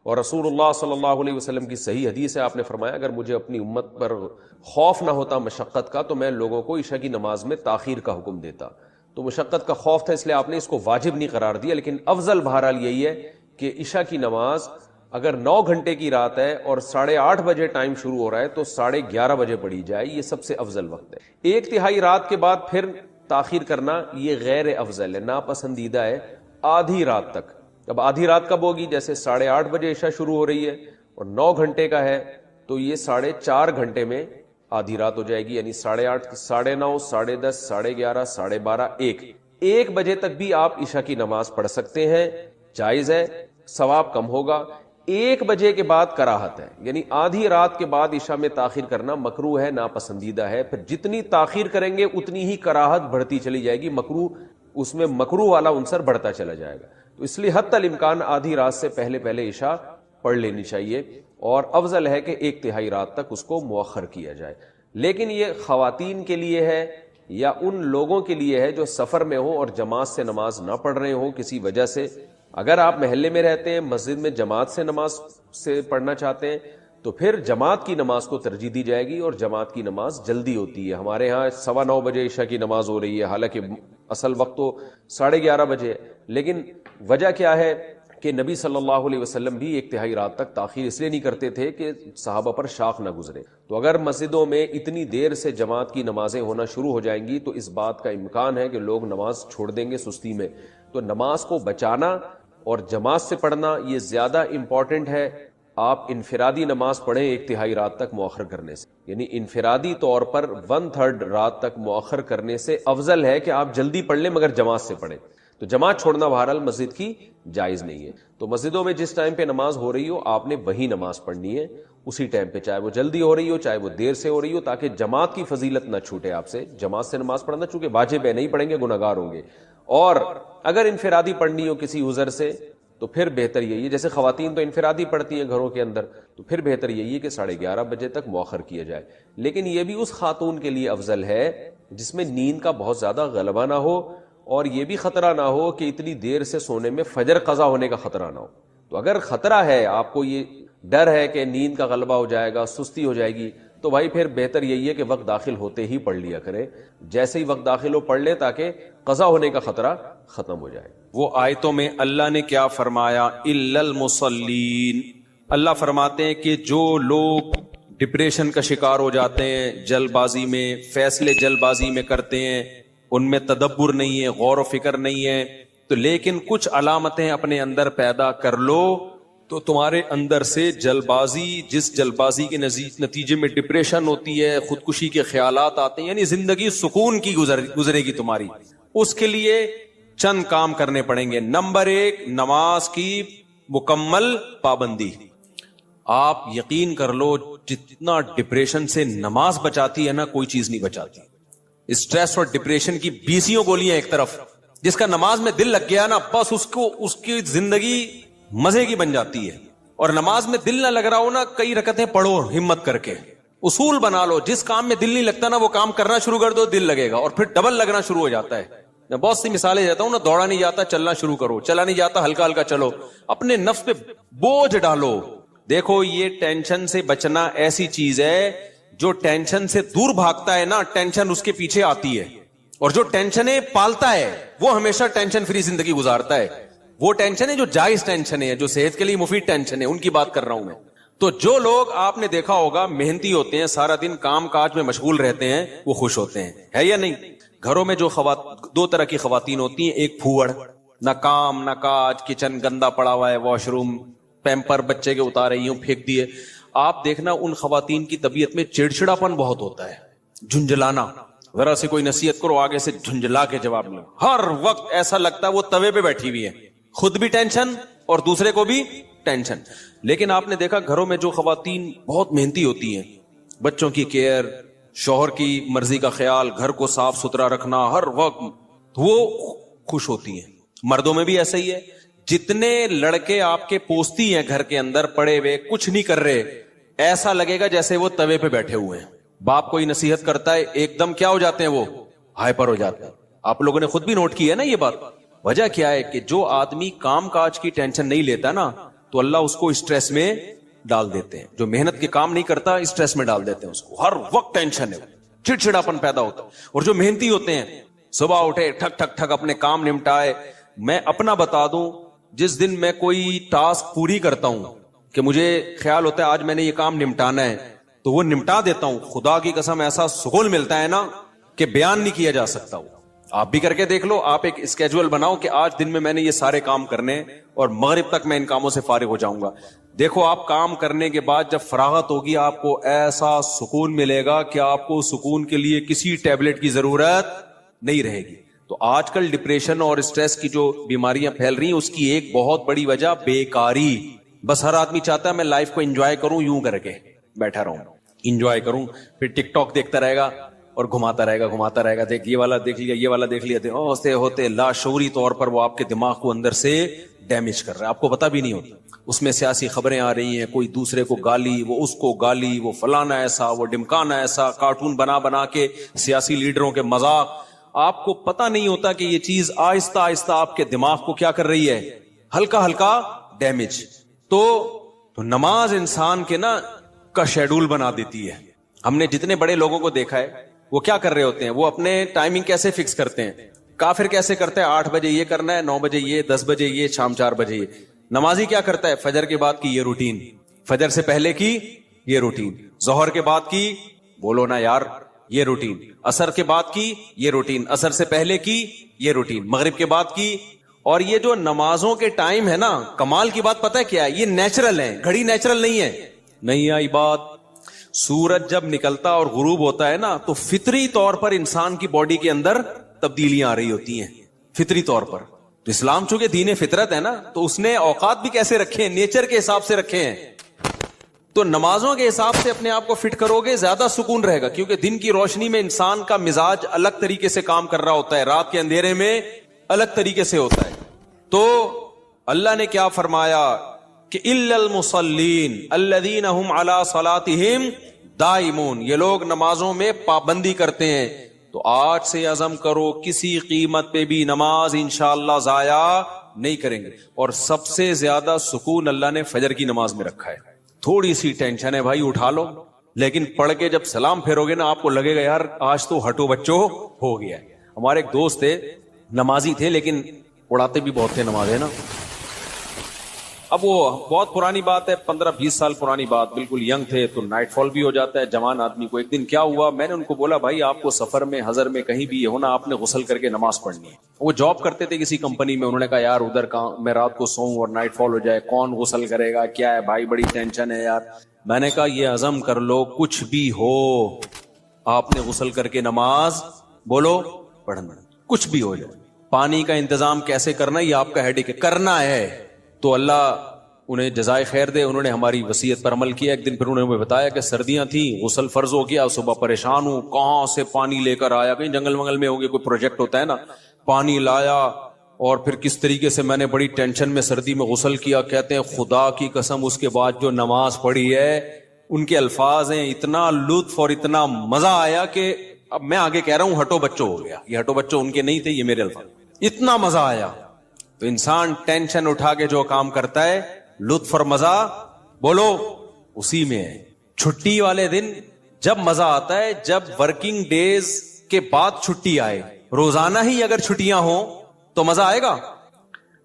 اور رسول اللہ صلی اللہ علیہ وسلم کی صحیح حدیث ہے، آپ نے فرمایا اگر مجھے اپنی امت پر خوف نہ ہوتا مشقت کا تو میں لوگوں کو عشاء کی نماز میں تاخیر کا حکم دیتا. تو مشقت کا خوف تھا اس لیے آپ نے اس کو واجب نہیں قرار دیا، لیکن افضل بہرحال یہی ہے کہ عشاء کی نماز اگر 9 گھنٹے کی رات ہے اور 8:30 بجے ٹائم شروع ہو رہا ہے تو 11:30 بجے پڑھی جائے، یہ سب سے افضل وقت ہے. 1/3 رات کے بعد پھر تاخیر کرنا یہ غیر افضل ہے، ناپسندیدہ ہے آدھی رات تک. اب آدھی رات کب ہوگی؟ جیسے 8:30 بجے عشاء شروع ہو رہی ہے اور 9 گھنٹے کا ہے تو یہ 4.5 گھنٹے میں آدھی رات ہو جائے گی، یعنی 8:30 9:30 10:30 11:30 12:30 1 بجے تک بھی آپ عشاء کی نماز پڑھ سکتے ہیں، جائز ہے، ثواب کم ہوگا. 1 بجے کے بعد کراہت ہے، یعنی آدھی رات کے بعد عشاء میں تاخیر کرنا مکروہ ہے، ناپسندیدہ ہے. پھر جتنی تاخیر کریں گے اتنی ہی کراہت بڑھتی چلی جائے گی، مکروہ اس میں مکروہ والا عنصر بڑھتا چلا جائے گا. تو اس لیے حتی الامکان آدھی رات سے پہلے عشاء پڑھ لینی چاہیے، اور افضل ہے کہ 1/3 رات تک اس کو مؤخر کیا جائے. لیکن یہ خواتین کے لیے ہے یا ان لوگوں کے لیے ہے جو سفر میں ہو اور جماعت سے نماز نہ پڑھ رہے ہو کسی وجہ سے. اگر آپ محلے میں رہتے ہیں، مسجد میں جماعت سے نماز سے پڑھنا چاہتے ہیں تو پھر جماعت کی نماز کو ترجیح دی جائے گی، اور جماعت کی نماز جلدی ہوتی ہے. ہمارے ہاں 9:15 بجے عشاء کی نماز ہو رہی ہے، حالانکہ اصل وقت تو 11:30 بجے ہے. لیکن وجہ کیا ہے کہ نبی صلی اللہ علیہ وسلم بھی 1/3 رات تک تاخیر اس لیے نہیں کرتے تھے کہ صحابہ پر شاق نہ گزرے. تو اگر مسجدوں میں اتنی دیر سے جماعت کی نمازیں ہونا شروع ہو جائیں گی تو اس بات کا امکان ہے کہ لوگ نماز چھوڑ دیں گے سستی میں. تو نماز کو بچانا اور جماعت سے پڑھنا یہ زیادہ امپورٹنٹ ہے. آپ انفرادی نماز پڑھیں 1/3 رات تک مؤخر کرنے سے، یعنی انفرادی طور پر 1/3 رات تک مؤخر کرنے سے افضل ہے کہ آپ جلدی پڑھ لیں مگر جماعت سے پڑھیں. تو جماعت چھوڑنا بہرحال مسجد کی جائز نہیں ہے. تو مسجدوں میں جس ٹائم پہ نماز ہو رہی ہو آپ نے وہی نماز پڑھنی ہے اسی ٹائم پہ، چاہے وہ جلدی ہو رہی ہو چاہے وہ دیر سے ہو رہی ہو، تاکہ جماعت کی فضیلت نہ چھوٹے آپ سے. جماعت سے نماز پڑھنا چونکہ واجب ہے، نہیں پڑھیں گے گناہگار ہوں گے. اور اگر انفرادی پڑھنی ہو کسی عذر سے تو پھر بہتر یہی ہے، جیسے خواتین تو انفرادی پڑھتی ہیں گھروں کے اندر، تو پھر بہتر یہی ہے کہ 11:30 بجے تک مؤخر کیا جائے. لیکن یہ بھی اس خاتون کے لیے افضل ہے جس میں نیند کا بہت زیادہ غلبہ نہ ہو اور یہ بھی خطرہ نہ ہو کہ اتنی دیر سے سونے میں فجر قضا ہونے کا خطرہ نہ ہو. تو اگر خطرہ ہے، آپ کو یہ ڈر ہے کہ نیند کا غلبہ ہو جائے گا، سستی ہو جائے گی، تو بھائی پھر بہتر یہی ہے کہ وقت داخل ہوتے ہی پڑھ لیا کرے. جیسے ہی وقت داخل ہو پڑھ لے تاکہ قضا ہونے کا خطرہ ختم ہو جائے. وہ آیتوں میں اللہ نے کیا فرمایا؟ الا المصلین. اللہ فرماتے ہیں کہ جو لوگ ڈپریشن کا شکار ہو جاتے ہیں، جلد بازی میں فیصلے جلد بازی میں کرتے ہیں، ان میں تدبر نہیں ہے، غور و فکر نہیں ہے، تو لیکن کچھ علامتیں اپنے اندر پیدا کر لو تو تمہارے اندر سے جلد بازی، جس جلد بازی کے نتیجے میں ڈپریشن ہوتی ہے، خودکشی کے خیالات آتے ہیں، یعنی زندگی سکون کی گزرے گی تمہاری. اس کے لیے چند کام کرنے پڑیں گے. نمبر 1، نماز کی مکمل پابندی. آپ یقین کر لو جتنا ڈپریشن سے نماز بچاتی ہے نا، کوئی چیز نہیں بچاتی. اسٹریس اور ڈپریشن کی 20 گولیاں ایک طرف، جس کا نماز میں دل لگ گیا نا بس اس کی زندگی مزے کی بن جاتی ہے. اور نماز میں دل نہ لگ رہا ہو نا، کئی رکعتیں پڑھو ہمت کر کے، اصول بنا لو، جس کام میں دل نہیں لگتا نا وہ کام کرنا شروع کر دو، دل لگے گا اور پھر ڈبل لگنا شروع ہو جاتا ہے. میں بہت سی مثالیں دیتا ہوں نا، دوڑا نہیں جاتا چلنا شروع کرو، چلا نہیں جاتا ہلکا ہلکا چلو، اپنے نفس پہ بوجھ ڈالو. دیکھو یہ ٹینشن سے بچنا ایسی چیز ہے، جو ٹینشن سے دور بھاگتا ہے نا ٹینشن اس کے پیچھے آتی ہے، اور جو ٹینشنیں پالتا ہے وہ ہمیشہ ٹینشن فری زندگی گزارتا ہے. وہ ٹینشن ہے جو جائز ٹینشن ہے، جو صحت کے لیے مفید ٹینشن ہے، ان کی بات کر رہا ہوں میں. تو جو لوگ آپ نے دیکھا ہوگا محنتی ہوتے ہیں، سارا دن کام کاج میں مشغول رہتے ہیں، وہ خوش ہوتے ہیں، ہے یا نہیں؟ گھروں میں جو 2 طرح کی خواتین ہوتی ہیں، ایک پھوڑ، نہ کام نہ کاج، کچن گندا پڑا ہوا ہے، واش روم پیمپر بچے کے اتارے یوں پھینک دیے. آپ دیکھنا ان خواتین کی طبیعت میں چڑچڑاپن بہت ہوتا ہے، جھنجھلانا. ذرا سے کوئی نصیحت کرو آگے سے جھنجھلا کے جواب لو، ہر وقت ایسا لگتا ہے وہ توے پہ بیٹھی ہوئی ہے، خود بھی ٹینشن اور دوسرے کو بھی ٹینشن. لیکن آپ نے دیکھا گھروں میں جو خواتین بہت محنتی ہوتی ہیں، بچوں کی کیئر، شوہر کی مرضی کا خیال، گھر کو صاف ستھرا رکھنا ہر وقت، وہ خوش ہوتی ہیں. مردوں میں بھی ایسا ہی ہے. جتنے لڑکے آپ کے پوستی ہیں گھر کے اندر پڑے ہوئے کچھ نہیں کر رہے، ایسا لگے گا جیسے وہ توے پہ بیٹھے ہوئے ہیں. باپ کوئی نصیحت کرتا ہے ایک دم کیا ہو جاتے ہیں، وہ ہائپر ہو جاتے ہیں. آپ لوگوں نے خود بھی نوٹ کی ہے نا یہ بات. وجہ کیا ہے کہ جو آدمی کام کاج کی ٹینشن نہیں لیتا نا، تو اللہ اس کو اسٹریس میں ڈال دیتے ہیں. جو محنت کے کام نہیں کرتا اسٹریس میں ڈال دیتے ہیں اس کو, ہر وقت ٹینشن ہے, چڑچڑاپن پیدا ہوتا ہے. اور جو محنتی ہوتے ہیں صبح اٹھے ٹھک ٹھک ٹھک اپنے کام نمٹائے. میں اپنا بتا دوں, جس دن میں کوئی ٹاسک پوری کرتا ہوں کہ مجھے خیال ہوتا ہے آج میں نے یہ کام نمٹانا ہے, تو وہ نمٹا دیتا ہوں. خدا کی قسم ایسا سکون ملتا ہے نا کہ بیان نہیں کیا جا سکتا. وہ آپ بھی کر کے دیکھ لو, آپ ایک اسکیجول بناؤ کہ آج دن میں نے یہ سارے کام کرنے اور مغرب تک میں ان کاموں سے فارغ ہو جاؤں گا. دیکھو آپ کام کرنے کے بعد جب فراغت ہوگی آپ کو ایسا سکون ملے گا کہ آپ کو سکون کے لیے کسی ٹیبلٹ کی ضرورت نہیں رہے گی. تو آج کل ڈپریشن اور اسٹریس کی جو بیماریاں پھیل رہی ہیں اس کی ایک بہت بڑی وجہ بیکاری. بس ہر آدمی چاہتا ہے میں لائف کو انجوائے کروں, یوں کر کے بیٹھا رہوں, انجوائے کروں, پھر ٹک ٹاک دیکھتا رہے گا اور گھماتا رہے گا, دیکھ یہ والا دیکھ لیا, یہ والا دیکھ لیا. ہوتے ہوتے لاشعوری طور پر وہ آپ کے دماغ کو اندر سے ڈیمیج کر رہا ہے, آپ کو پتا بھی نہیں ہوتا. اس میں سیاسی خبریں آ رہی ہیں, کوئی دوسرے کو گالی, وہ اس کو گالی, وہ فلانا ایسا, وہ ڈمکانا ایسا, کارٹون بنا بنا کے سیاسی لیڈروں کے مذاق. آپ کو پتا نہیں ہوتا کہ یہ چیز آہستہ آہستہ آپ کے دماغ کو کیا کر رہی ہے, ہلکا ہلکا ڈیمیج. تو نماز انسان کے نا کا شیڈول بنا دیتی ہے. ہم نے جتنے بڑے لوگوں کو دیکھا ہے وہ کیا کر رہے ہوتے ہیں, وہ اپنے ٹائمنگ کیسے فکس کرتے ہیں. کافر کیسے کرتے ہیں, 8 بجے یہ کرنا ہے, 9 بجے یہ, 10 بجے یہ, شام 4 بجے یہ. نمازی کیا کرتا ہے, فجر کے بعد کی یہ روٹین, فجر سے پہلے کی یہ روٹین, ظہر کے بعد کی, بولو نا یار, یہ روٹین, عصر کے بعد کی یہ روٹین, عصر سے پہلے کی یہ روٹین, مغرب کے بعد کی. اور یہ جو نمازوں کے ٹائم ہے نا, کمال کی بات پتہ ہے کیا ہے, یہ نیچرل ہے, گھڑی نیچرل نہیں ہے. نہیں آئی بات. سورج جب نکلتا اور غروب ہوتا ہے نا تو فطری طور پر انسان کی باڈی کے اندر تبدیلیاں آ رہی ہوتی ہیں, فطری طور پر. تو اسلام چونکہ دین فطرت ہے نا, تو اس نے اوقات بھی کیسے رکھے ہیں, نیچر کے حساب سے رکھے ہیں. تو نمازوں کے حساب سے اپنے آپ کو فٹ کرو گے زیادہ سکون رہے گا, کیونکہ دن کی روشنی میں انسان کا مزاج الگ طریقے سے کام کر رہا ہوتا ہے, رات کے اندھیرے میں الگ طریقے سے ہوتا ہے. تو اللہ نے کیا فرمایا کہ الا المصلین الذین هم علی صلاتهم دائمون, یہ لوگ نمازوں میں پابندی کرتے ہیں. تو آج سے عزم کرو کسی قیمت پہ بھی نماز انشاءاللہ ضائع نہیں کریں گے. اور سب سے زیادہ سکون اللہ نے فجر کی نماز میں رکھا ہے. تھوڑی سی ٹینشن ہے بھائی, اٹھا لو, لیکن پڑھ کے جب سلام پھیرو گے نا آپ کو لگے گا یار آج تو ہٹو بچو ہو گیا ہے. ہمارے ایک دوست تھے, نمازی تھے لیکن اڑاتے بھی بہت تھے نماز, ہے نا. اب وہ بہت پرانی بات ہے, 15-20 سال پرانی بات, بالکل ینگ تھے تو نائٹ فال بھی ہو جاتا ہے جوان آدمی کو. ایک دن کیا ہوا, میں نے ان کو بولا بھائی آپ کو سفر میں حضر میں کہیں بھی ہونا, آپ نے غسل کر کے نماز پڑھنی ہے. وہ جاب کرتے تھے کسی کمپنی میں, انہوں نے کہا یار ادھر کہاں میں رات کو سوؤں اور نائٹ فال ہو جائے, کون غسل کرے گا, کیا ہے بھائی بڑی ٹینشن ہے یار. میں نے کہا یہ عزم کر لو کچھ بھی ہو آپ نے غسل کر کے نماز بولو پڑھنا, کچھ بھی ہو جائے. پانی کا انتظام کیسے کرنا یہ آپ کا ہیڈک ہے, کرنا ہے. تو اللہ انہیں جزائے خیر دے, انہوں نے ہماری وصیت پر عمل کیا. ایک دن پھر انہوں نے بتایا کہ سردیاں تھیں, غسل فرض ہو گیا, صبح پریشان ہوں کہاں سے پانی لے کر آیا, کہیں جنگل منگل میں ہو گیا, کوئی پروجیکٹ ہوتا ہے نا, پانی لایا اور پھر کس طریقے سے میں نے بڑی ٹینشن میں سردی میں غسل کیا. کہتے ہیں خدا کی قسم اس کے بعد جو نماز پڑھی ہے, ان کے الفاظ ہیں, اتنا لطف اور اتنا مزہ آیا کہ اب میں آگے کہہ رہا ہوں ہٹو بچوں ہو گیا. یہ ہٹو بچوں ان کے نہیں تھے, یہ میرے الفاظ. اتنا مزہ آیا. تو انسان ٹینشن اٹھا کے جو کام کرتا ہے لطف اور مزہ بولو اسی میں ہے. چھٹی والے دن جب مزہ آتا ہے جب ورکنگ ڈیز کے بعد چھٹی آئے. روزانہ ہی اگر چھٹیاں ہوں تو مزہ آئے گا.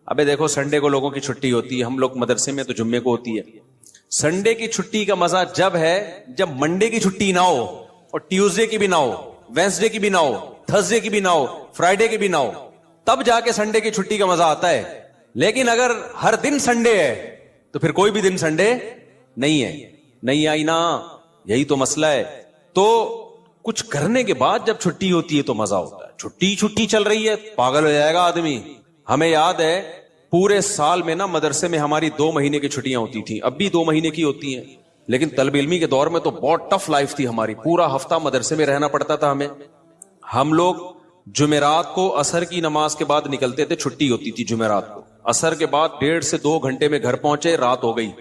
ابے دیکھو سنڈے کو لوگوں کی چھٹی ہوتی ہے, ہم لوگ مدرسے میں تو جمعے کو ہوتی ہے. سنڈے کی چھٹی کا مزہ جب ہے جب منڈے کی چھٹی نہ ہو, اور ٹیوزڈے کی بھی نہ ہو, وینسڈے کی بھی نہ ہو, تھرسڈے کی بھی نہ ہو, فرائیڈے کی بھی نہ ہو, تب جا کے سنڈے کی چھٹی کا مزہ آتا ہے. لیکن اگر ہر دن سنڈے ہے تو پھر کوئی بھی دن سنڈے نہیں ہے. نہیں آئی نا, یہی تو مسئلہ ہے. تو کچھ کرنے کے بعد جب چھٹی ہوتی ہے تو مزہ ہوتا ہے. چھٹی چل رہی ہے پاگل ہو جائے گا آدمی. ہمیں یاد ہے پورے سال میں نا مدرسے میں ہماری 2 مہینے کی چھٹیاں ہوتی تھیں, اب بھی 2 مہینے کی ہوتی ہیں, لیکن طالب علمی کے دور میں تو بہت ٹف لائف تھی ہماری. پورا ہفتہ مدرسے میں رہنا پڑتا تھا ہمیں. ہم لوگ جمعرات کو عصر کی نماز کے بعد نکلتے تھے, چھٹی ہوتی تھی جمعرات کو. عصر کے بعد 1.5 سے 2 گھنٹے میں گھر پہنچے, رات ہو گئی.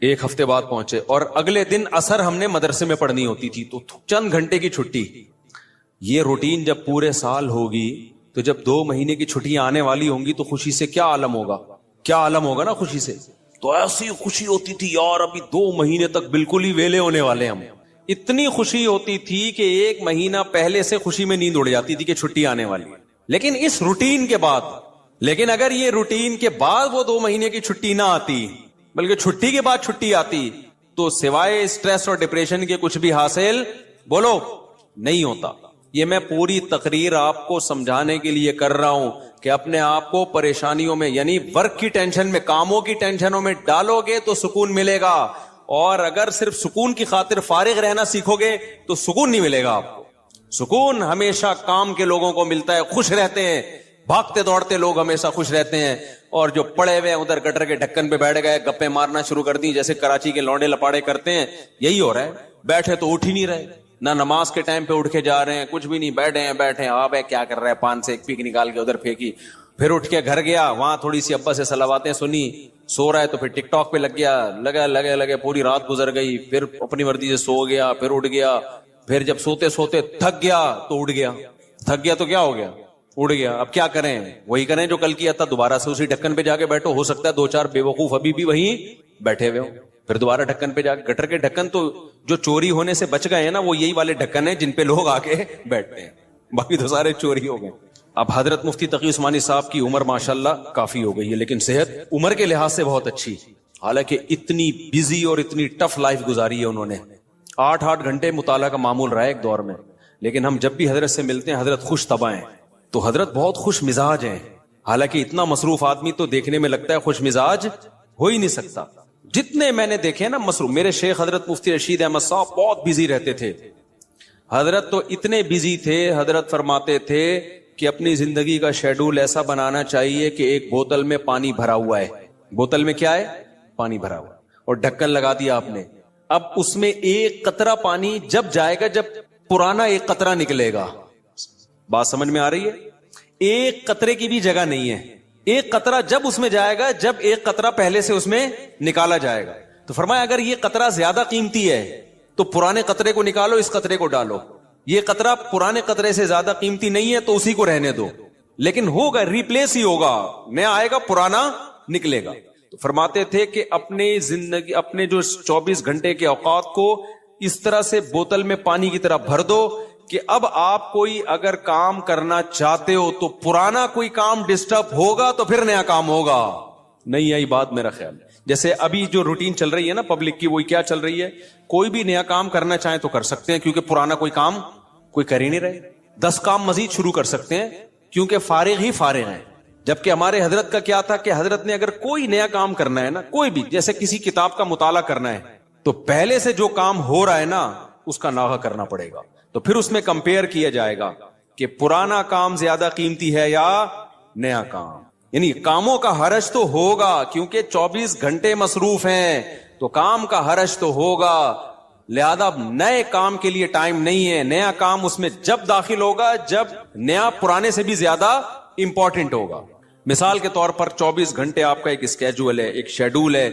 1 ہفتے بعد پہنچے, اور اگلے دن عصر ہم نے مدرسے میں پڑھنی ہوتی تھی, تو چند گھنٹے کی چھٹی. یہ روٹین جب پورے سال ہوگی تو جب 2 مہینے کی چھٹیاں آنے والی ہوں گی تو خوشی سے کیا عالم ہوگا, کیا عالم ہوگا نا خوشی سے. تو ایسی خوشی ہوتی تھی یار ابھی 2 مہینے تک بالکل ہی ویلے ہونے والے ہم. اتنی خوشی ہوتی تھی کہ 1 مہینہ پہلے سے خوشی میں نیند اڑ جاتی تھی کہ چھٹی آنے والی. لیکن اس روٹین کے بعد, لیکن اگر یہ روٹین کے بعد وہ 2 مہینے کی چھٹی نہ آتی بلکہ چھٹی کے بعد چھٹی آتی تو سوائے اسٹریس اور ڈپریشن کے کچھ بھی حاصل بولو نہیں ہوتا. یہ میں پوری تقریر آپ کو سمجھانے کے لیے کر رہا ہوں کہ اپنے آپ کو پریشانیوں میں یعنی ورک کی ٹینشن میں, کاموں کی ٹینشنوں میں ڈالو گے تو سکون ملے گا, اور اگر صرف سکون کی خاطر فارغ رہنا سیکھو گے تو سکون نہیں ملے گا آپ کو. سکون ہمیشہ کام کے لوگوں کو ملتا ہے, خوش رہتے ہیں, بھاگتے دوڑتے لوگ ہمیشہ خوش رہتے ہیں. اور جو پڑے ہوئے ادھر گٹر کے ڈھکن پہ بیٹھ گئے گپے مارنا شروع کر دی جیسے کراچی کے لونڈے لپاڑے کرتے ہیں, یہی ہو رہا ہے. بیٹھے تو اٹھ ہی نہیں رہے, نہ نماز کے ٹائم پہ اٹھ کے جا رہے ہیں, کچھ بھی نہیں, بیٹھے ہیں. آپ کیا کر رہے ہیں, پان سے ایک پیک نکال کے ادھر پھینکی, پھر اٹھ کے گھر گیا, وہاں تھوڑی سی ابا سے صلواتیں سنی, سو رہا ہے تو پھر ٹک ٹاک پہ لگ گیا, لگے پوری رات گزر گئی, پھر اپنی مرضی سے سو گیا, پھر اٹھ گیا, پھر جب سوتے سوتے تھک گیا تو اٹھ گیا, تھک گیا تو کیا ہو گیا, اڑ گیا. اب کیا کریں, وہی کریں جو کل کیا تھا, دوبارہ سے اسی ڈھکن پہ جا کے بیٹھو. ہو سکتا ہے 2-4 بے وقوف ابھی بھی وہیں بیٹھے ہوئے ہو, پھر دوبارہ ڈھکن پہ جا کے. گٹر کے ڈھکن تو جو چوری ہونے سے بچ گئے ہیں نا, وہ یہی والے ڈھکن ہیں جن پہ لوگ آ کے بیٹھتے ہیں, باقی تو سارے چوری ہو گئے. اب حضرت مفتی تقی عثمانی صاحب کی عمر ماشاءاللہ کافی ہو گئی ہے, لیکن صحت عمر کے لحاظ سے بہت اچھی, حالانکہ اتنی بزی اور اتنی ٹف لائف گزاری ہے انہوں نے. 8 گھنٹے مطالعہ کا معمول رہا ہے ایک دور میں, لیکن ہم جب بھی حضرت سے ملتے ہیں حضرت خوش طبع ہیں, تو حضرت بہت خوش مزاج ہیں. حالانکہ اتنا مصروف آدمی تو دیکھنے میں لگتا ہے خوش مزاج ہو ہی نہیں سکتا. جتنے میں نے دیکھے نا مصروف, میرے شیخ حضرت مفتی رشید احمد صاحب بہت بزی رہتے تھے. حضرت تو اتنے بزی تھے, حضرت فرماتے تھے کہ اپنی زندگی کا شیڈول ایسا بنانا چاہیے کہ ایک بوتل میں پانی بھرا ہوا ہے, بوتل میں کیا ہے, پانی بھرا ہوا, اور ڈھکن لگا دیا آپ نے. اب اس میں ایک قطرہ پانی جب جائے گا جب پرانا ایک قطرہ نکلے گا. بات سمجھ میں آ رہی ہے؟ ایک قطرے کی بھی جگہ نہیں ہے, ایک قطرہ جب اس میں جائے گا جب ایک قطرہ پہلے سے اس میں نکالا جائے گا. تو فرمایا اگر یہ قطرہ زیادہ قیمتی ہے تو پرانے قطرے کو نکالو, اس قطرے کو ڈالو. یہ قطرہ پرانے قطرے سے زیادہ قیمتی نہیں ہے تو اسی کو رہنے دو, لیکن ہوگا ریپلیس ہی ہوگا, نیا آئے گا پرانا نکلے گا. تو فرماتے تھے کہ اپنے زندگی, اپنے جو 24 گھنٹے کے اوقات کو اس طرح سے بوتل میں پانی کی طرح بھر دو کہ اب آپ کوئی اگر کام کرنا چاہتے ہو تو پرانا کوئی کام ڈسٹرب ہوگا تو پھر نیا کام ہوگا. نہیں آئی بات میرا خیال. جیسے ابھی جو روٹین چل رہی ہے نا پبلک کی, وہی کیا چل رہی ہے, کوئی بھی نیا کام کرنا چاہیں تو کر سکتے ہیں کیونکہ پرانا کوئی کام کوئی کر ہی نہیں رہے. 10 کام مزید شروع کر سکتے ہیں کیونکہ فارغ ہی فارغ ہیں. جبکہ ہمارے حضرت کا کیا تھا کہ حضرت نے اگر کوئی نیا کام کرنا ہے نا, کوئی بھی, جیسے کسی کتاب کا مطالعہ کرنا ہے تو پہلے سے جو کام ہو رہا ہے نا اس کا ناغہ کرنا پڑے گا. تو پھر اس میں کمپیئر کیا جائے گا کہ پرانا کام زیادہ قیمتی ہے یا نیا کام. یعنی کاموں کا حرج تو ہوگا کیونکہ 24 گھنٹے مصروف ہیں تو کام کا حرج تو ہوگا, لہذا نئے کام کے لیے ٹائم نہیں ہے. نیا کام اس میں جب داخل ہوگا جب نیا پرانے سے بھی زیادہ امپورٹنٹ ہوگا. مثال کے طور پر 24 گھنٹے آپ کا ایک اسکیجول ہے, ایک شیڈول ہے.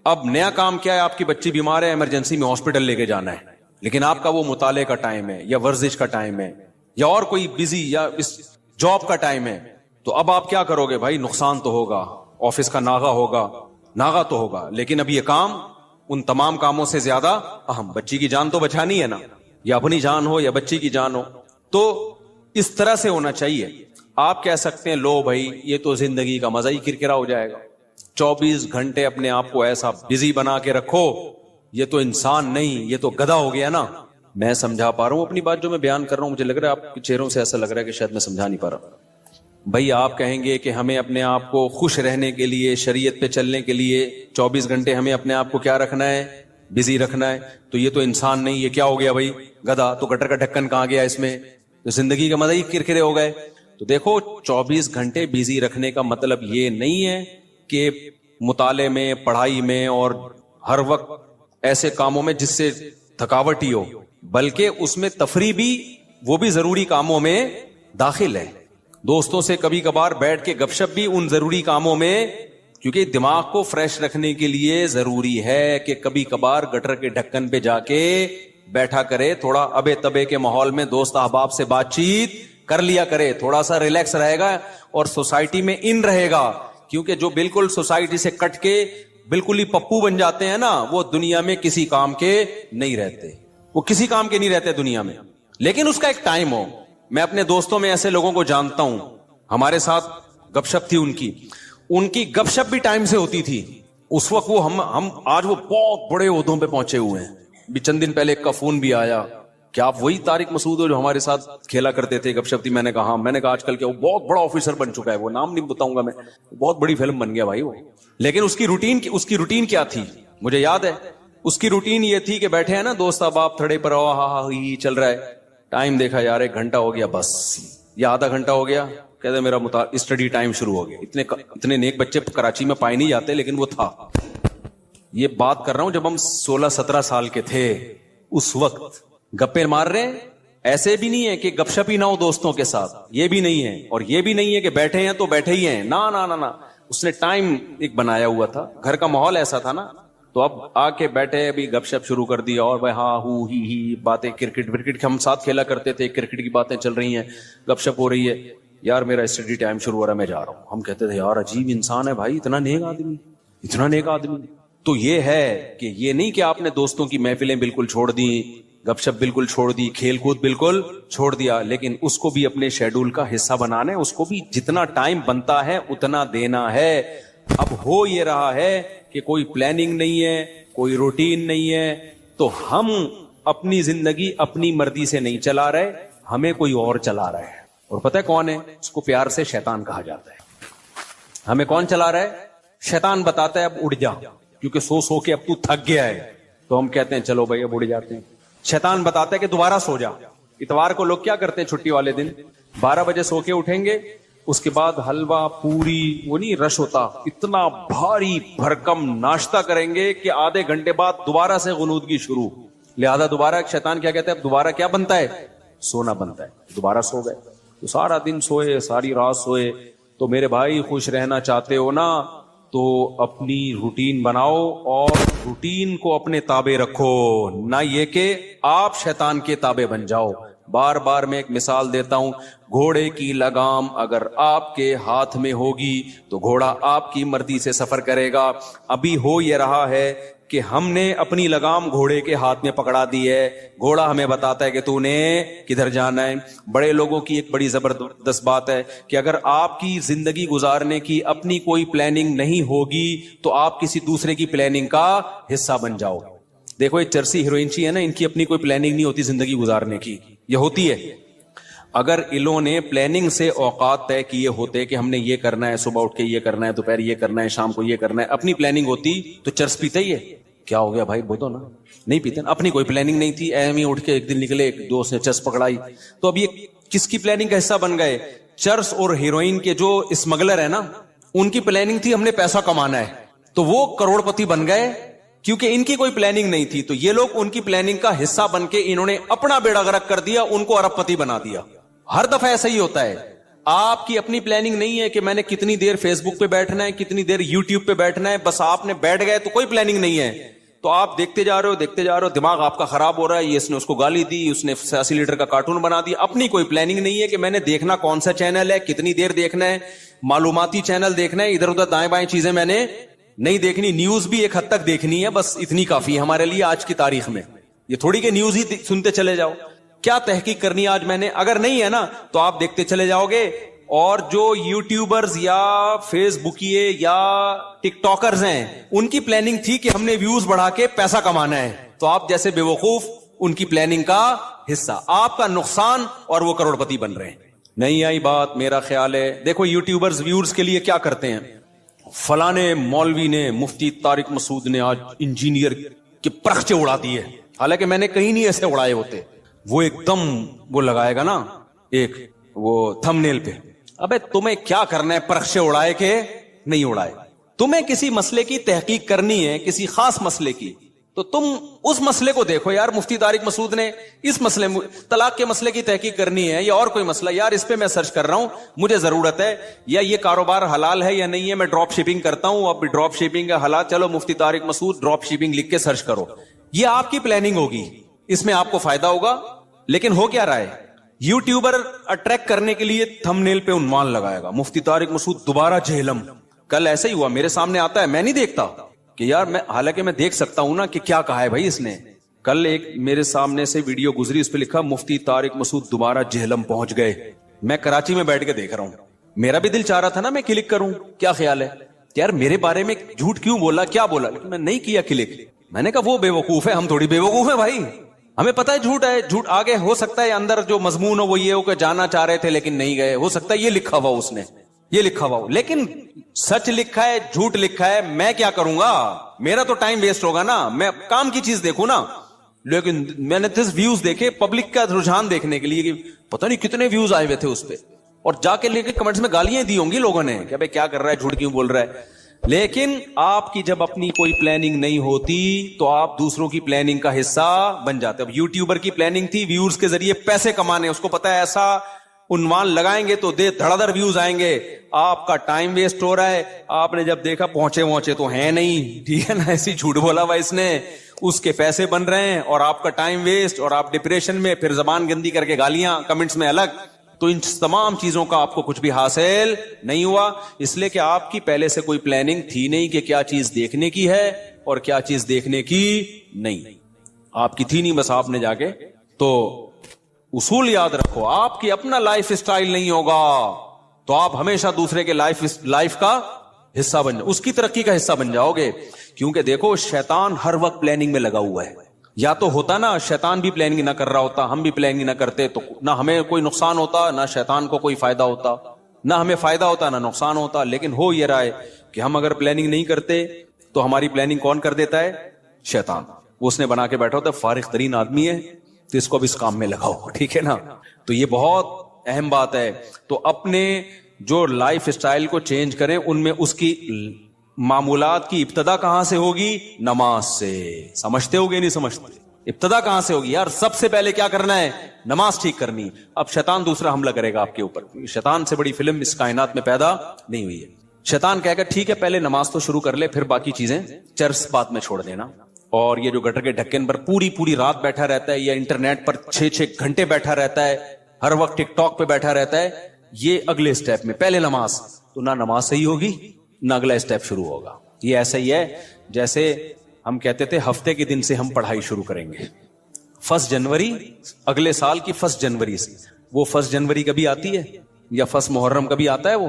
اب نیا کام کیا ہے, آپ کی بچی بیمار ہے, ایمرجنسی میں ہاسپٹل لے کے جانا ہے, لیکن آپ کا وہ مطالعے کا ٹائم ہے یا ورزش کا ٹائم ہے یا اور کوئی بزی یا اس جاب کا ٹائم ہے. تو اب آپ کیا کرو گے بھائی, نقصان تو ہوگا, آفس کا ناغہ تو ہوگا, لیکن اب یہ کام ان تمام کاموں سے زیادہ اہم. بچی کی جان تو بچانی ہے نا, یا اپنی جان ہو یا بچی کی جان ہو. تو اس طرح سے ہونا چاہیے. آپ کہہ سکتے ہیں لو بھائی یہ تو زندگی کا مزہ ہی کرکرا ہو جائے گا, 24 گھنٹے اپنے آپ کو ایسا بزی بنا کے رکھو, یہ تو انسان نہیں, یہ تو گدھا ہو گیا نا. میں سمجھا پا رہا ہوں اپنی بات جو میں بیان کر رہا ہوں, مجھے لگ رہا ہے آپ کے چہروں سے ایسا لگ رہا ہے کہ شاید میں سمجھا نہیں پا رہا. بھائی آپ کہیں گے کہ ہمیں اپنے آپ کو خوش رہنے کے لیے, شریعت پہ چلنے کے لیے 24 گھنٹے ہمیں اپنے آپ کو کیا رکھنا ہے, بزی رکھنا ہے. تو یہ تو انسان نہیں, یہ کیا ہو گیا بھائی, گدھا. تو گٹر کا ڈھکن کہاں گیا اس میں, تو زندگی کا مزہ ہی کرکرے ہو گئے. تو دیکھو 24 گھنٹے بزی رکھنے کا مطلب یہ نہیں ہے کہ مطالعے میں, پڑھائی میں اور ہر وقت ایسے کاموں میں جس سے تھکاوٹ ہی ہو, بلکہ اس میں تفریح بھی, وہ بھی ضروری کاموں میں داخل ہے. دوستوں سے کبھی کبھار بیٹھ کے گپ شپ بھی ان ضروری کاموں میں, کیونکہ دماغ کو فریش رکھنے کے لیے ضروری ہے کہ کبھی کبھار گٹر کے ڈھکن پہ جا کے بیٹھا کرے, تھوڑا ابے تبے کے ماحول میں دوست احباب سے بات چیت کر لیا کرے, تھوڑا سا ریلیکس رہے گا اور سوسائٹی میں ان رہے گا. کیونکہ جو بالکل سوسائٹی سے کٹ کے بالکل ہی پپو بن جاتے ہیں نا, وہ دنیا میں کسی کام کے نہیں رہتے, وہ کسی کام کے نہیں رہتے دنیا میں. لیکن اس کا ایک ٹائم ہو. میں اپنے دوستوں میں ایسے لوگوں کو جانتا ہوں, ہمارے ساتھ گپ شپ تھی ان کی گپ شپ بھی ٹائم سے ہوتی تھی. اس وقت وہ ہم آج وہ بہت بڑے عہدوں پہ پہنچے ہوئے ہیں. بھی چند دن پہلے ایک کا فون بھی آیا, کیا آپ وہی طارق مسعود ہو جو ہمارے ساتھ کھیلا کرتے تھے, گپ شپ تھی. میں نے کہا ہاں. میں نے کہا آج کل کیا وہ بہت بڑا آفیسر بن چکا ہے, وہ نام نہیں بتاؤں گا میں, بہت بڑی فلم بن گیا بھائی وہ. لیکن اس کی روٹین کیا تھی مجھے یاد ہے. اس کی روٹین یہ تھی کہ بیٹھے ہیں نا دوست احباب تھڑے پر, ہاں چل رہا ہے, ٹائم دیکھا یار 1 گھنٹہ ہو گیا بس, یا آدھا گھنٹہ ہو گیا, کہتے میرا اسٹڈی ٹائم شروع ہو گیا. اتنے نیک بچے کراچی میں پائے نہیں جاتے, لیکن وہ تھا. یہ بات کر رہا ہوں جب ہم 16-17 سال کے تھے, اس وقت گپے مار رہے ہیں. ایسے بھی نہیں ہے کہ گپ شپ ہی نہ ہو دوستوں کے ساتھ, یہ بھی نہیں ہے. اور یہ بھی نہیں ہے کہ بیٹھے ہیں تو بیٹھے ہی ہیں, نہ نہ نہ. اس نے ٹائم ایک بنایا ہوا تھا, گھر کا ماحول ایسا تھا نا, تو اب آ کے بیٹھے ابھی گپ شپ شروع کر دی. اور بھائی ہاں ہی باتیں, کرکٹ ہم ساتھ کھیلا کرتے تھے, کرکٹ کی باتیں چل رہی ہیں, گپ شپ ہو رہی ہے. یار میرا اسٹڈی ٹائم شروع ہو رہا ہے, میں جا رہا ہوں. ہم کہتے تھے یار عجیب انسان ہے بھائی, اتنا نیک آدمی. تو یہ ہے کہ یہ نہیں کہ آپ نے دوستوں کی محفلیں بالکل چھوڑ دی, گپ شپ بالکل چھوڑ دی, کھیل کود بالکل چھوڑ دیا, لیکن اس کو بھی اپنے شیڈول کا حصہ بنانا ہے. اس کو بھی جتنا ٹائم بنتا ہے اتنا دینا ہے. اب ہو یہ رہا ہے کہ کوئی پلاننگ نہیں ہے, کوئی روٹین نہیں ہے, تو ہم اپنی زندگی اپنی مرضی سے نہیں چلا رہے, ہمیں کوئی اور چلا رہا ہے. اور پتہ ہے کون ہے؟ اس کو پیار سے شیطان کہا جاتا ہے. ہمیں کون چلا رہا ہے؟ شیطان بتاتا ہے اب اڑ جا, کیونکہ سو کے اب تو تھک گیا ہے. تو ہم کہتے ہیں چلو بھائی اب اڑ جاتے ہیں. شیطان بتاتا ہے کہ دوبارہ سو جا. اتوار کو لوگ کیا کرتے ہیں چھٹی والے دن, 12 بجے سو کے اٹھیں گے, اس کے بعد حلوہ پوری, وہ نہیں رش ہوتا, اتنا بھاری بھرکم ناشتہ کریں گے کہ آدھے گھنٹے بعد دوبارہ سے غنودگی شروع. لہذا دوبارہ شیطان کیا کہتا ہے, اب دوبارہ کیا بنتا ہے؟ سونا بنتا ہے. دوبارہ سو گئے, تو سارا دن سوئے, ساری رات سوئے. تو میرے بھائی خوش رہنا چاہتے ہو نا, تو اپنی روٹین بناؤ اور روٹین کو اپنے تابع رکھو, نہ یہ کہ آپ شیطان کے تابع بن جاؤ. بار بار میں ایک مثال دیتا ہوں, گھوڑے کی لگام اگر آپ کے ہاتھ میں ہوگی تو گھوڑا آپ کی مرضی سے سفر کرے گا. ابھی ہو یہ رہا ہے کہ ہم نے اپنی لگام گھوڑے کے ہاتھ میں پکڑا دی ہے, گھوڑا ہمیں بتاتا ہے کہ تو نے کدھر جانا ہے. بڑے لوگوں کی ایک بڑی زبردست بات ہے کہ اگر آپ کی زندگی گزارنے کی اپنی کوئی پلاننگ نہیں ہوگی تو آپ کسی دوسرے کی پلاننگ کا حصہ بن جاؤ. دیکھو یہ چرسی ہیروئنچی ہے نا, ان کی اپنی کوئی پلاننگ نہیں ہوتی زندگی گزارنے کی, یہ ہوتی ہے. اگر انہوں نے پلاننگ سے اوقات طے کیے ہوتے کہ ہم نے یہ کرنا ہے, صبح اٹھ کے یہ کرنا ہے, دوپہر یہ کرنا ہے, شام کو یہ کرنا ہے, اپنی پلاننگ ہوتی تو چرس پیتے ہی ہے. کیا ہو گیا بھائی, بولو نا, نہیں پیتے. اپنی کوئی پلاننگ نہیں تھی, ایم ہی اٹھ کے ایک دن نکلے, ایک دوست نے چرس پکڑائی. تو اب یہ کس کی پلاننگ کا حصہ بن گئے؟ چرس اور ہیروئن کے جو اسمگلر ہے نا, ان کی پلاننگ تھی ہم نے پیسہ کمانا ہے, تو وہ کروڑ پتی بن گئے, کیونکہ ان کی کوئی پلاننگ نہیں تھی. تو یہ لوگ ان کی پلاننگ کا حصہ بن کے انہوں نے اپنا بیڑا غرق کر دیا, ان کو ارب پتی بنا دیا. ہر دفعہ ایسا ہی ہوتا ہے. آپ کی اپنی پلاننگ نہیں ہے کہ میں نے کتنی دیر فیس بک پہ بیٹھنا ہے, کتنی دیر یوٹیوب پہ بیٹھنا ہے, بس آپ نے بیٹھ گئے تو کوئی پلاننگ نہیں ہے. تو آپ دیکھتے جا رہے ہو, دماغ آپ کا خراب ہو رہا ہے. یہ اس نے اس کو گالی دی, اس نے 80 لیٹر کا کارٹون بنا دیا. اپنی کوئی پلاننگ نہیں ہے کہ میں نے دیکھنا کون سا چینل ہے, کتنی دیر دیکھنا ہے, معلوماتی چینل دیکھنا ہے, ادھر ادھر دائیں بائیں چیزیں میں نے نہیں دیکھنی. نیوز بھی ایک حد تک دیکھنی ہے, بس اتنی کافی ہے ہمارے لیے آج کی تاریخ میں. یہ تھوڑی کہ نیوز ہی سنتے چلے جاؤ. کیا تحقیق کرنی آج میں نے؟ اگر نہیں ہے نا تو آپ دیکھتے چلے جاؤ گے. اور جو یوٹیوبرز یا فیس بکیے یا ٹک ٹاکرز ہیں, ان کی پلاننگ تھی کہ ہم نے ویوز بڑھا کے پیسہ کمانا ہے, تو آپ جیسے بے وقوف ان کی پلاننگ کا حصہ, آپ کا نقصان, اور وہ کروڑ پتی بن رہے ہیں. نہیں آئی بات؟ میرا خیال ہے دیکھو یوٹیوبرز ویورز کے لیے کیا کرتے ہیں. فلانے مولوی نے, مفتی طارق مسعود نے آج انجینئر کے پرخچے اڑا دیے, حالانکہ میں نے کہیں نہیں ایسے اڑائے ہوتے. وہ ایک دم وہ لگائے گا نا ایک وہ تھمبنیل پہ, ابے تمہیں کیا کرنا ہے پرخچے اڑائے کہ نہیں اڑائے؟ تمہیں کسی مسئلے کی تحقیق کرنی ہے, کسی خاص مسئلے کی, تو تم اس مسئلے کو دیکھو. یار مفتی طارق مسعود نے اس مسئلے, طلاق کے مسئلے کی تحقیق کرنی ہے یا اور کوئی مسئلہ, یار اس پہ میں سرچ کر رہا ہوں, مجھے ضرورت ہے, یا یہ کاروبار حلال ہے یا نہیں ہے, میں ڈراپ شپنگ کرتا ہوں, اب ڈراپ شپنگ ہے حلال, چلو مفتی طارق مسعود ڈراپ شپنگ لکھ کے سرچ کرو. یہ آپ کی پلاننگ ہوگی, اس میں آپ کو فائدہ ہوگا. لیکن ہو کیا رہا ہے, یوٹیوبر اٹریکٹ کرنے کے لیے تھمبنیل پہ عنوان لگائے گا, مفتی طارق مسعود دوبارہ جہلم. کل ایسا ہی ہوا, میرے سامنے آتا ہے, میں نہیں دیکھتا, کہ یار میں حالانکہ میں دیکھ سکتا ہوں نا کہ کیا کہا ہے بھائی اس نے. کل ایک میرے سامنے سے ویڈیو گزری, اس پہ لکھا مفتی طارق مسعود دوبارہ جہلم پہنچ گئے. میں کراچی میں بیٹھ کے دیکھ رہا ہوں, میرا بھی دل چاہ رہا تھا نا میں کلک کروں, کیا خیال ہے کہ یار میرے بارے میں جھوٹ کیوں بولا, کیا بولا, لیکن میں نہیں کیا کلک. میں نے کہا وہ بے وقوف ہے, ہم تھوڑی بے وقوف ہیں بھائی, ہمیں پتا ہے جھوٹ ہے. جھوٹ آگے ہو سکتا ہے اندر جو مضمون ہو وہ یہ ہو کہ جانا چاہ رہے تھے لیکن نہیں گئے, ہو سکتا ہے یہ لکھا ہوا اس نے, یہ لکھا ہوا ہو, لیکن سچ لکھا ہے جھوٹ لکھا ہے, میں کیا کروں گا, میرا تو ٹائم ویسٹ ہوگا نا, میں کام کی چیز دیکھوں نا. لیکن میں نے ویوز دیکھے پبلک کا رجحان دیکھنے کے لیے کہ پتہ نہیں کتنے ویوز آئے ہوئے تھے اس پہ, اور جا کے لے کے کمنٹس میں گالیاں دی ہوں گی لوگوں نے کہ بھائی کیا کر رہا ہے, جھوٹ کیوں بول رہا ہے. لیکن آپ کی جب اپنی کوئی پلاننگ نہیں ہوتی تو آپ دوسروں کی پلاننگ کا حصہ بن جاتے. اب یوٹیوبر کی پلاننگ تھی ویورز کے ذریعے پیسے کمانے, اس کو پتا ہے ایسا عنوان لگائیں گے تو دھڑا دھڑ ویوز آئیں گے, آپ کا ٹائم ویسٹ ہو رہا ہے. آپ نے جب دیکھا پہنچے تو ہیں نہیں, ٹھیک ہے نا, ایسی جھوٹ بولا ہوا اس نے, اس کے پیسے بن رہے ہیں اور آپ کا ٹائم ویسٹ, اور آپ ڈپریشن میں, پھر زبان گندی کر کے گالیاں کمنٹس میں الگ. تو ان تمام چیزوں کا آپ کو کچھ بھی حاصل نہیں ہوا, اس لیے کہ آپ کی پہلے سے کوئی پلاننگ تھی نہیں کہ کیا چیز دیکھنے کی ہے اور کیا چیز دیکھنے کی نہیں. آپ کی تھی نہیں, بس آپ نے جا کے. تو اصول یاد رکھو, آپ کی اپنا لائف اسٹائل نہیں ہوگا تو آپ ہمیشہ دوسرے کے لائف کا حصہ بن جاؤ, اس کی ترقی کا حصہ بن جاؤ گے. کیونکہ دیکھو شیطان ہر وقت پلاننگ میں لگا ہوا ہے. یا تو ہوتا نا شیطان بھی پلاننگ نہ کر رہا ہوتا, ہم بھی پلاننگ نہ کرتے, تو نہ ہمیں کوئی نقصان ہوتا نہ شیطان کو کوئی فائدہ ہوتا, نہ ہمیں فائدہ ہوتا نہ نقصان ہوتا. لیکن ہو یہ رہا ہے کہ ہم اگر پلاننگ نہیں کرتے تو ہماری پلاننگ کون کر دیتا ہے, شیطان. اس نے بنا کے بیٹھا ہوتا ہے, فارغ ترین آدمی ہے تو اس کو اب اس کام میں لگاؤ, ٹھیک ہے نا. تو یہ بہت اہم بات ہے. تو اپنے جو لائف اسٹائل کو چینج کریں, ان میں اس کی معمولات کی ابتدا کہاں سے ہوگی, نماز سے. سمجھتے ہوگے نہیں سمجھتے, ابتدا کہاں سے ہوگی یار, سب سے پہلے کیا کرنا ہے, نماز ٹھیک کرنی. اب شیطان دوسرا حملہ کرے گا آپ کے اوپر, شیطان سے بڑی فلم اس کائنات میں پیدا نہیں ہوئی ہے. شیطان کہے گا ٹھیک ہے پہلے نماز تو شروع کر لے, پھر باقی چیزیں چرس بات میں چھوڑ دینا. اور یہ جو گٹر کے ڈھکن پر پوری رات بیٹھا رہتا ہے, یا انٹرنیٹ پر 6 گھنٹے بیٹھا رہتا ہے, ہر وقت ٹک ٹاک پہ بیٹھا رہتا ہے, یہ اگلے اسٹیپ میں پہلے نماز, تو نہ نماز صحیح ہوگی نہ اگلا اسٹیپ شروع ہوگا. یہ ایسا ہی ہے جیسے ہم کہتے تھے ہفتے کے دن سے ہم پڑھائی شروع کریں گے, 1 جنوری اگلے سال کی 1 جنوری سے. وہ 1 جنوری کبھی آتی ہے یا 1 محرم کبھی آتا ہے, وہ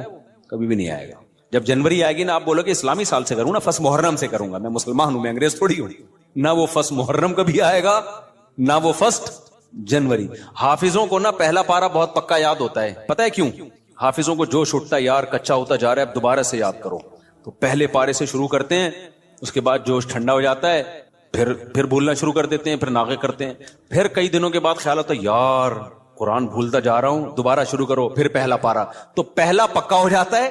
کبھی بھی نہیں آئے گا. جب جنوری آئے گی نا, آپ بولو کہ اسلامی سال سے کروں نا, 1 محرم سے کروں گا, میں مسلمان ہوں, میں انگریز تھوڑی ہوں. نہ وہ 1 محرم کبھی آئے گا نہ وہ 1 جنوری. حافظوں کو نا پہلا پارا بہت پکا یاد ہوتا ہے, پتہ ہے کیوں؟ حافظوں کو جوش اٹھتا ہے, یار کچا ہوتا جا رہا ہے, اب دوبارہ سے یاد کرو. تو پہلے پارے سے شروع کرتے ہیں, اس کے بعد جوش ٹھنڈا ہو جاتا ہے, پھر بھولنا شروع کر دیتے ہیں, پھر ناغے کرتے ہیں, پھر کئی دنوں کے بعد خیال ہوتا ہے یار قرآن بھولتا جا رہا ہوں, دوبارہ شروع کرو, پھر پہلا پارا. تو پہلا پکا ہو جاتا ہے,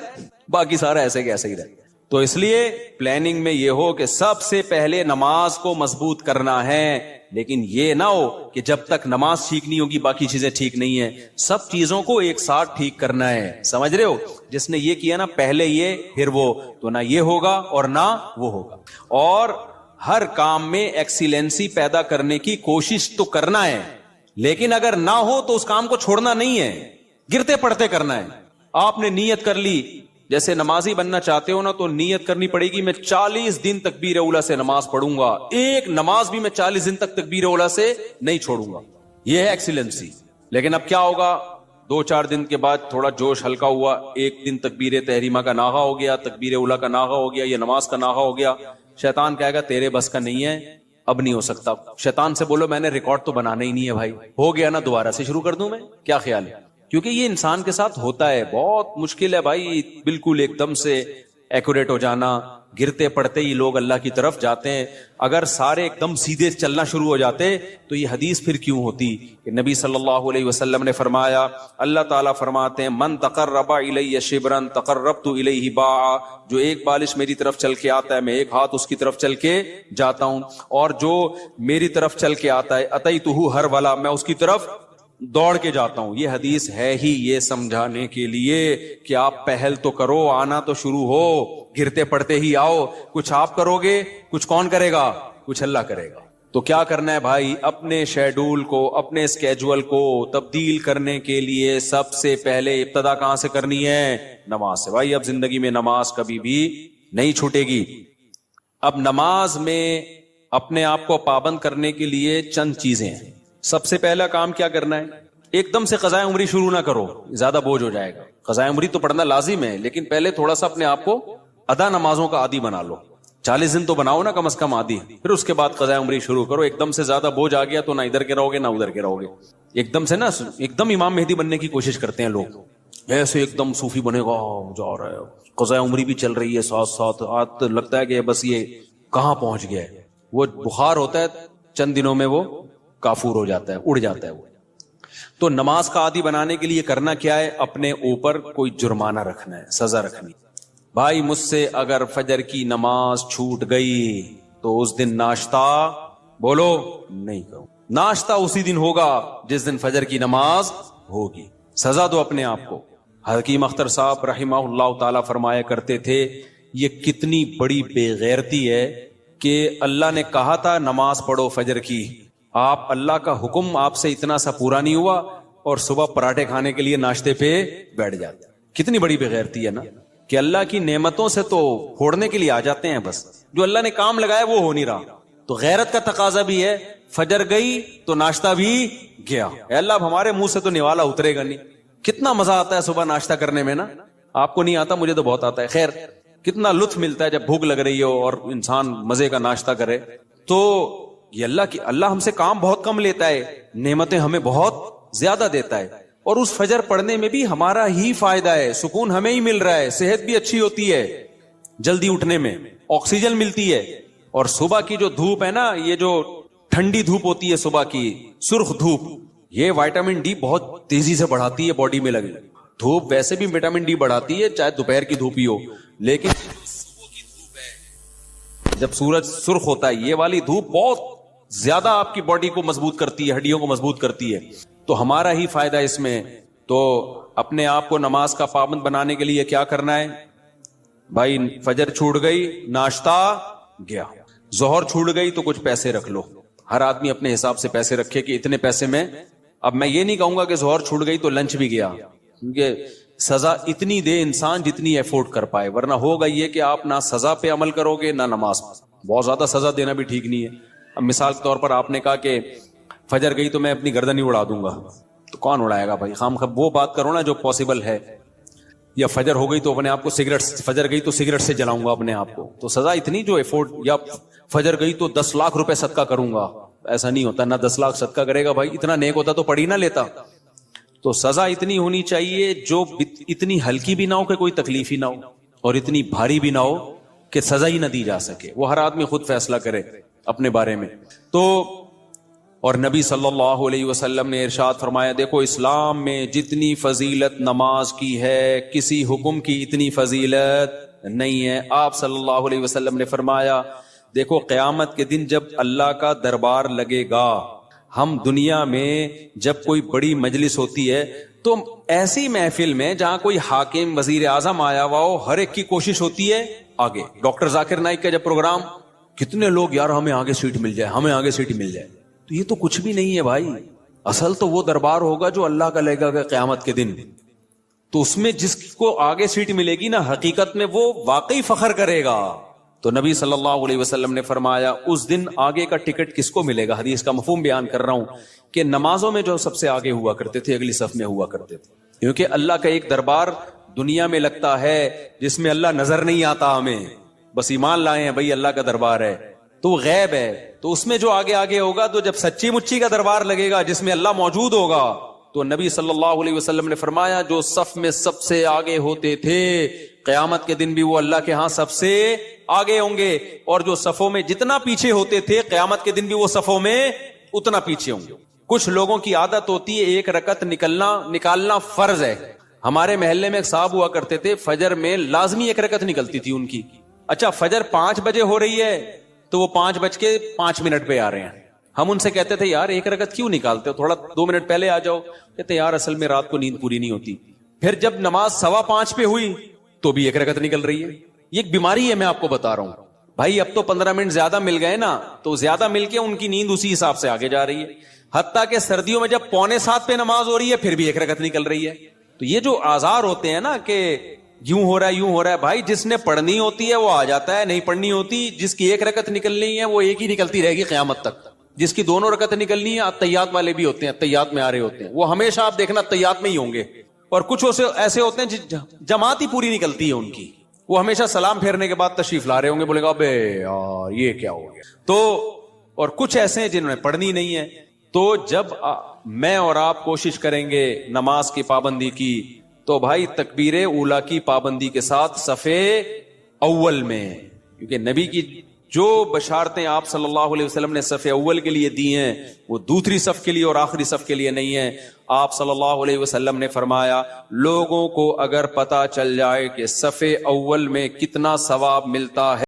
باقی سارا ایسے کہ ایسے ہی رہتا. تو اس لیے پلاننگ میں یہ ہو کہ سب سے پہلے نماز کو مضبوط کرنا ہے, لیکن یہ نہ ہو کہ جب تک نماز ٹھیک نہیں ہوگی باقی چیزیں ٹھیک نہیں ہیں. سب چیزوں کو ایک ساتھ ٹھیک کرنا ہے, سمجھ رہے ہو؟ جس نے یہ کیا نا پہلے یہ پھر وہ, تو نہ یہ ہوگا اور نہ وہ ہوگا. اور ہر کام میں ایکسیلنسی پیدا کرنے کی کوشش تو کرنا ہے, لیکن اگر نہ ہو تو اس کام کو چھوڑنا نہیں ہے, گرتے پڑتے کرنا ہے. آپ نے نیت کر لی, جیسے نمازی بننا چاہتے ہو نا, تو نیت کرنی پڑے گی میں 40 دن تکبیر اولیٰ سے نماز پڑھوں گا, ایک نماز بھی میں 40 دن تک تکبیر اولیٰ سے نہیں چھوڑوں گا. یہ ہے ایکسیلنسی. لیکن اب کیا ہوگا, 2-4 دن کے بعد تھوڑا جوش ہلکا ہوا, ایک دن تکبیر تحریمہ کا ناغہ ہو گیا, تکبیر اولیٰ کا ناغہ ہو گیا, یہ نماز کا ناغہ ہو گیا. شیطان کہے گا تیرے بس کا نہیں ہے, اب نہیں ہو سکتا. شیطان سے بولو میں نے ریکارڈ تو بنانا ہی نہیں ہے بھائی, ہو گیا نا دوبارہ سے شروع کر دوں میں, کیا خیال ہے؟ کیونکہ یہ انسان کے ساتھ ہوتا ہے, بہت مشکل ہے بھائی بالکل ایک دم سے ایکوریٹ ہو جانا. گرتے پڑتے ہی لوگ اللہ کی طرف جاتے ہیں. اگر سارے ایک دم سیدھے چلنا شروع ہو جاتے تو یہ حدیث پھر کیوں ہوتی کہ نبی صلی اللہ علیہ وسلم نے فرمایا, اللہ تعالیٰ فرماتے ہیں من تقرب الی شبرا تقربت الیہ باعا, جو ایک بالش میری طرف چل کے آتا ہے میں ایک ہاتھ اس کی طرف چل کے جاتا ہوں, اور جو میری طرف چل کے آتا ہے اتیتہ ہرولا, میں اس کی طرف دوڑ کے جاتا ہوں. یہ حدیث ہے ہی یہ سمجھانے کے لیے کہ آپ پہل تو کرو, آنا تو شروع ہو, گرتے پڑتے ہی آؤ. کچھ آپ کرو گے, کچھ کون کرے گا, کچھ اللہ کرے گا. تو کیا کرنا ہے بھائی, اپنے شیڈول کو, اپنے اسکیجول کو تبدیل کرنے کے لیے سب سے پہلے ابتدا کہاں سے کرنی ہے, نماز سے. بھائی اب زندگی میں نماز کبھی بھی نہیں چھوٹے گی. اب نماز میں اپنے آپ کو پابند کرنے کے لیے چند چیزیں ہیں. سب سے پہلا کام کیا کرنا ہے؟ ایک دم سے قضاء عمری شروع نہ کرو, زیادہ بوجھ ہو جائے گا. قضاء عمری تو پڑھنا لازم ہے, لیکن پہلے تھوڑا سا اپنے آپ کو ادا نمازوں کا عادی بنا لو. 40 دن تو بناؤ نا کم از کم عادی, پھر اس کے بعد قضاء عمری شروع کرو. ایک دم سے زیادہ بوجھ آ گیا تو نہ ادھر کے رہو گے نہ ادھر کے رہو گے. ایک دم سے نا ایک دم امام مہدی بننے کی کوشش کرتے ہیں لوگ, ایسے ایک دم صوفی بنے گا, جا رہا ہے, قضاء عمری بھی چل رہی ہے ساتھ ساتھ, آج لگتا ہے کہ بس یہ کہاں پہنچ گیا ہے. وہ بخار ہوتا ہے, چند دنوں میں وہ کافور ہو جاتا ہے, اڑ جاتا ہے وہ. تو نماز کا عادی بنانے کے لیے کرنا کیا ہے؟ اپنے اوپر کوئی جرمانہ رکھنا ہے, سزا رکھنی. بھائی مجھ سے اگر فجر کی نماز چھوٹ گئی تو اس دن ناشتہ بولو نہیں کرو. ناشتہ اسی دن ہوگا جس دن فجر کی نماز ہوگی. سزا دو اپنے آپ کو. حکیم اختر صاحب رحمہ اللہ تعالی فرمایا کرتے تھے, یہ کتنی بڑی بے غیرتی ہے کہ اللہ نے کہا تھا نماز پڑھو فجر کی, آپ اللہ کا حکم آپ سے اتنا سا پورا نہیں ہوا اور صبح پراٹھے کھانے کے لیے ناشتے پہ بیٹھ جاتے. کتنی بڑی بے غیرتی ہے نا, کہ اللہ کی نعمتوں سے تو پھوڑنے کے لیے آ جاتے ہیں, بس جو اللہ نے کام لگایا وہ ہو نہیں رہا. تو غیرت کا تقاضا بھی ہے, فجر گئی تو ناشتہ بھی گیا. اے اللہ اب ہمارے منہ سے تو نوالا اترے گا نہیں. کتنا مزہ آتا ہے صبح ناشتہ کرنے میں نا, آپ کو نہیں آتا, مجھے تو بہت آتا ہے. خیر, کتنا لطف ملتا ہے جب بھوک لگ رہی ہو اور انسان مزے کا ناشتہ کرے. تو یہ اللہ ہم سے کام بہت کم لیتا ہے, نعمتیں ہمیں بہت زیادہ دیتا ہے. اور اس فجر پڑھنے میں بھی ہمارا ہی فائدہ ہے, سکون ہمیں ہی مل رہا ہے, صحت بھی اچھی ہوتی ہے, جلدی اٹھنے میں آکسیجن ملتی ہے. اور صبح کی جو دھوپ ہے نا, یہ جو ٹھنڈی دھوپ ہوتی ہے صبح کی, سرخ دھوپ, یہ وائٹامن ڈی بہت تیزی سے بڑھاتی ہے باڈی میں لگے. دھوپ ویسے بھی وٹامن ڈی بڑھاتی ہے, چاہے دوپہر کی دھوپ ہی ہو, لیکن جب سورج سرخ ہوتا ہے یہ والی دھوپ بہت زیادہ آپ کی باڈی کو مضبوط کرتی ہے, ہڈیوں کو مضبوط کرتی ہے. تو ہمارا ہی فائدہ اس میں. تو اپنے آپ کو نماز کا پابند بنانے کے لیے کیا کرنا ہے؟ بھائی فجر چھوٹ گئی, ناشتہ گیا. ظہر چھوٹ گئی تو کچھ پیسے رکھ لو. ہر آدمی اپنے حساب سے پیسے رکھے کہ اتنے پیسے میں. اب میں یہ نہیں کہوں گا کہ ظہر چھوٹ گئی تو لنچ بھی گیا, کیونکہ سزا اتنی دے انسان جتنی ایفورڈ کر پائے, ورنہ ہوگا یہ کہ آپ نہ سزا پہ عمل کرو گے نہ نماز. بہت زیادہ سزا دینا بھی ٹھیک نہیں ہے. اب مثال کے طور پر آپ نے کہا کہ فجر گئی تو میں اپنی گردن ہی اڑا دوں گا, تو کون اڑائے گا بھائی؟ خام وہ بات کرو نا جو پاسبل ہے. یا فجر ہو گئی تو اپنے آپ کو سگریٹ, فجر گئی تو سگریٹ سے جلاؤں گا اپنے آپ کو, تو سزا اتنی جو ایفورڈ. یا فجر گئی تو 10 لاکھ روپے صدقہ کروں گا, ایسا نہیں ہوتا. نہ 10 لاکھ صدقہ کرے گا بھائی, اتنا نیک ہوتا تو پڑھی نہ لیتا. تو سزا اتنی ہونی چاہیے جو اتنی ہلکی بھی نہ ہو کہ کوئی تکلیف ہی نہ ہو, اور اتنی بھاری بھی نہ ہو کہ سزا ہی نہ دی جا سکے. وہ ہر آدمی خود فیصلہ کرے اپنے بارے میں. تو اور نبی صلی اللہ علیہ وسلم نے ارشاد فرمایا, دیکھو اسلام میں جتنی فضیلت نماز کی ہے کسی حکم کی اتنی فضیلت نہیں ہے. آپ صلی اللہ علیہ وسلم نے فرمایا, دیکھو قیامت کے دن جب اللہ کا دربار لگے گا, ہم دنیا میں جب کوئی بڑی مجلس ہوتی ہے تو ایسی محفل میں جہاں کوئی حاکم وزیر اعظم آیا ہوا ہو, ہر ایک کی کوشش ہوتی ہے آگے. ڈاکٹر ذاکر نائک کا جب پروگرام, کتنے لوگ یار ہمیں آگے سیٹ مل جائے, ہمیں آگے سیٹ مل جائے. تو یہ تو کچھ بھی نہیں ہے بھائی. اصل تو وہ دربار ہوگا جو اللہ کا لگے گا قیامت کے دن. تو اس میں جس کو آگے سیٹ ملے گی نا, حقیقت میں وہ واقعی فخر کرے گا. تو نبی صلی اللہ علیہ وسلم نے فرمایا اس دن آگے کا ٹکٹ کس کو ملے گا؟ حدیث کا مفہوم بیان کر رہا ہوں کہ نمازوں میں جو سب سے آگے ہوا کرتے تھے, اگلی صف میں ہوا کرتے تھے, کیونکہ اللہ کا ایک دربار دنیا میں لگتا ہے جس میں اللہ نظر نہیں آتا ہمیں, بس ایمان لائے ہیں بھائی اللہ کا دربار ہے, تو وہ غیب ہے. تو اس میں جو آگے آگے ہوگا, تو جب سچی مچی کا دربار لگے گا جس میں اللہ موجود ہوگا, تو نبی صلی اللہ علیہ وسلم نے فرمایا جو صف میں سب سے آگے ہوتے تھے قیامت کے دن بھی وہ اللہ کے ہاں سب سے آگے ہوں گے, اور جو صفوں میں جتنا پیچھے ہوتے تھے قیامت کے دن بھی وہ صفوں میں اتنا پیچھے ہوں گے. کچھ لوگوں کی عادت ہوتی ہے ایک رکعت نکالنا فرض ہے. ہمارے محلے میں ایک صاحب ہوا کرتے تھے, فجر میں لازمی ایک رکعت نکلتی تھی ان کی. اچھا فجر 5 بجے ہو رہی ہے تو وہ 5:05 پہ آ رہے ہیں. ہم ان سے کہتے تھے یار ایک رکعت کیوں نکالتے ہو, تھوڑا 2 منٹ پہلے آ جاؤ. کہتے یار اصل میں رات کو نیند پوری نہیں ہوتی. پھر جب نماز 5:15 پہ ہوئی تو بھی ایک رکعت نکل رہی ہے. یہ ایک بیماری ہے, میں آپ کو بتا رہا ہوں بھائی. اب تو 15 منٹ زیادہ مل گئے نا, تو زیادہ مل کے ان کی نیند اسی حساب سے آگے جا رہی ہے. حتیٰ کہ سردیوں میں جب 6:45 پہ نماز ہو رہی ہے پھر بھی ایک رکعت نکل رہی ہے. تو یہ جو آزار ہوتے ہیں نا کہ یوں ہو رہا ہے بھائی، جس نے پڑھنی ہوتی ہے وہ آ جاتا ہے، نہیں پڑھنی ہوتی، جس کی ایک رکعت نکلنی ہے وہ ایک ہی نکلتی رہے گی قیامت تک، جس کی دونوں رکعت نکلنی ہے، اتحیات والے بھی ہوتے ہیں، اتحیات میں آ رہے ہوتے ہیں، وہ ہمیشہ آپ دیکھنا اتحیات میں ہی ہوں گے، اور کچھ ایسے ہوتے ہیں جماعت ہی پوری نکلتی ہے ان کی، وہ ہمیشہ سلام پھیرنے کے بعد تشریف لا رہے ہوں گے، بولے گا ابے یار یہ کیا ہو گیا، تو اور کچھ ایسے ہیں جنہوں نے پڑھنی نہیں ہے۔ تو جب میں اور آپ کوشش کریں گے نماز کی پابندی کی، تو بھائی تکبیر اولا کی پابندی کے ساتھ صف اول میں، کیونکہ نبی کی جو بشارتیں آپ صلی اللہ علیہ وسلم نے صف اول کے لیے دی ہیں وہ دوسری صف کے لیے اور آخری صف کے لیے نہیں ہیں۔ آپ صلی اللہ علیہ وسلم نے فرمایا لوگوں کو اگر پتہ چل جائے کہ صف اول میں کتنا ثواب ملتا ہے